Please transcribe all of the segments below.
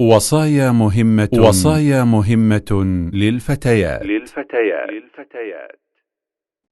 وصايا مهمة للفتيات.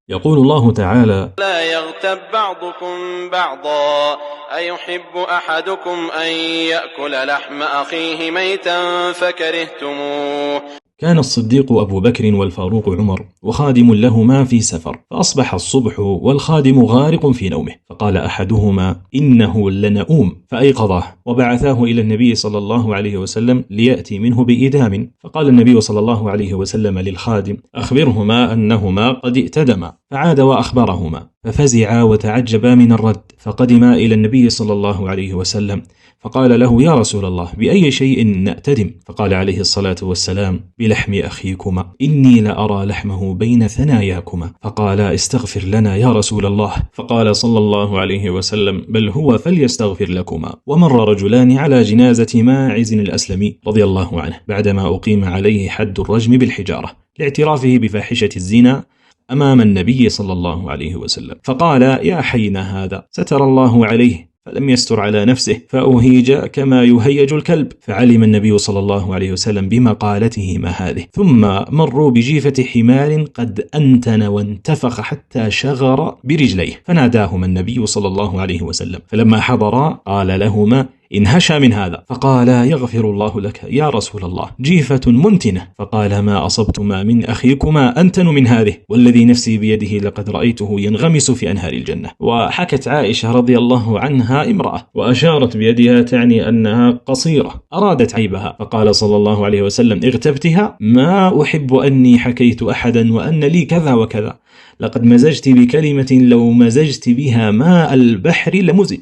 يقول الله تعالى: لا يغتب بعضكم بعضا أيحب أحدكم أن يأكل لحم أخيه ميتا فكرهتموه. كان الصديق أبو بكر والفاروق عمر وخادم لهما في سفر، فأصبح الصبح والخادم غارق في نومه، فقال أحدهما: إنه لنؤوم، فأيقظه وبعثاه إلى النبي صلى الله عليه وسلم ليأتي منه بإدام. فقال النبي صلى الله عليه وسلم للخادم: أخبرهما أنهما قد ائتدما. فعاد وأخبرهما، ففزعا وتعجبا من الرد، فقدما إلى النبي صلى الله عليه وسلم، فقال له: يا رسول الله، بأي شيء نأتدم؟ فقال عليه الصلاة والسلام: بلحم أخيكما، إني لأرى لحمه بين ثناياكما. فقال: استغفر لنا يا رسول الله. فقال صلى الله عليه وسلم: بل هو فليستغفر لكما. ومر رجلان على جنازة ماعز الأسلمي رضي الله عنه بعدما أقيم عليه حد الرجم بالحجارة لاعترافه بفاحشة الزنا أمام النبي صلى الله عليه وسلم، فقال: يا حين هذا ستر الله عليه، فلم يستر على نفسه فأهيج كما يهيج الكلب. فعلم النبي صلى الله عليه وسلم بمقالته ما هذه، ثم مروا بجيفة حمار قد أنتن وانتفخ حتى شغر برجليه، فناداهما النبي صلى الله عليه وسلم، فلما حضرا قال لهما: انهشا من هذا. فقال: يغفر الله لك يا رسول الله، جيفة منتنة. فقال: ما أصبتما من أخيكما أنتن من هذه، والذي نفسي بيده لقد رأيته ينغمس في أنهار الجنة. وحكت عائشة رضي الله عنها امرأة وأشارت بيدها تعني أنها قصيرة، أرادت عيبها، فقال صلى الله عليه وسلم: اغتبتها؟ ما أحب أني حكيت أحدا وأن لي كذا وكذا، لقد مزجت بكلمة لو مزجت بها ماء البحر لمزج.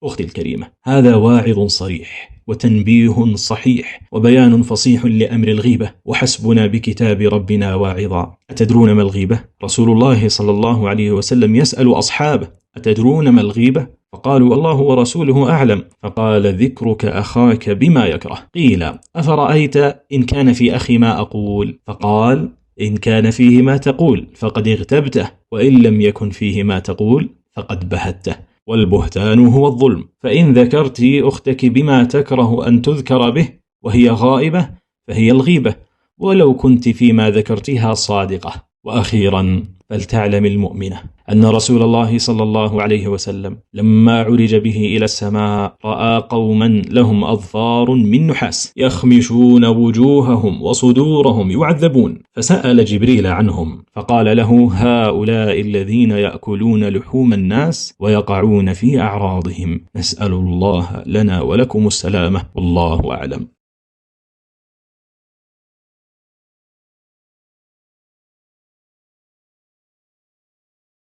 أختي الكريمة، هذا واعظ صريح وتنبيه صحيح وبيان فصيح لأمر الغيبة، وحسبنا بكتاب ربنا واعظا. أتدرون ما الغيبة؟ رسول الله صلى الله عليه وسلم يسأل أصحابه: أتدرون ما الغيبة؟ فقالوا: الله ورسوله أعلم. فقال: ذكرك أخاك بما يكره. قيل: أفرأيت إن كان في أخي ما أقول؟ فقال: إن كان فيه ما تقول فقد اغتبته، وإن لم يكن فيه ما تقول فقد بهته. والبهتان هو الظلم، فإن ذكرت أختك بما تكره أن تذكر به وهي غائبة فهي الغيبة، ولو كنت فيما ذكرتها صادقة. وأخيرا، فلتعلم المؤمنة أن رسول الله صلى الله عليه وسلم لما عرج به إلى السماء رأى قوما لهم أظفار من نحاس يخمشون وجوههم وصدورهم يعذبون، فسأل جبريل عنهم فقال له: هؤلاء الذين يأكلون لحوم الناس ويقعون في أعراضهم، نسأل الله لنا ولكم السلامة، والله أعلم.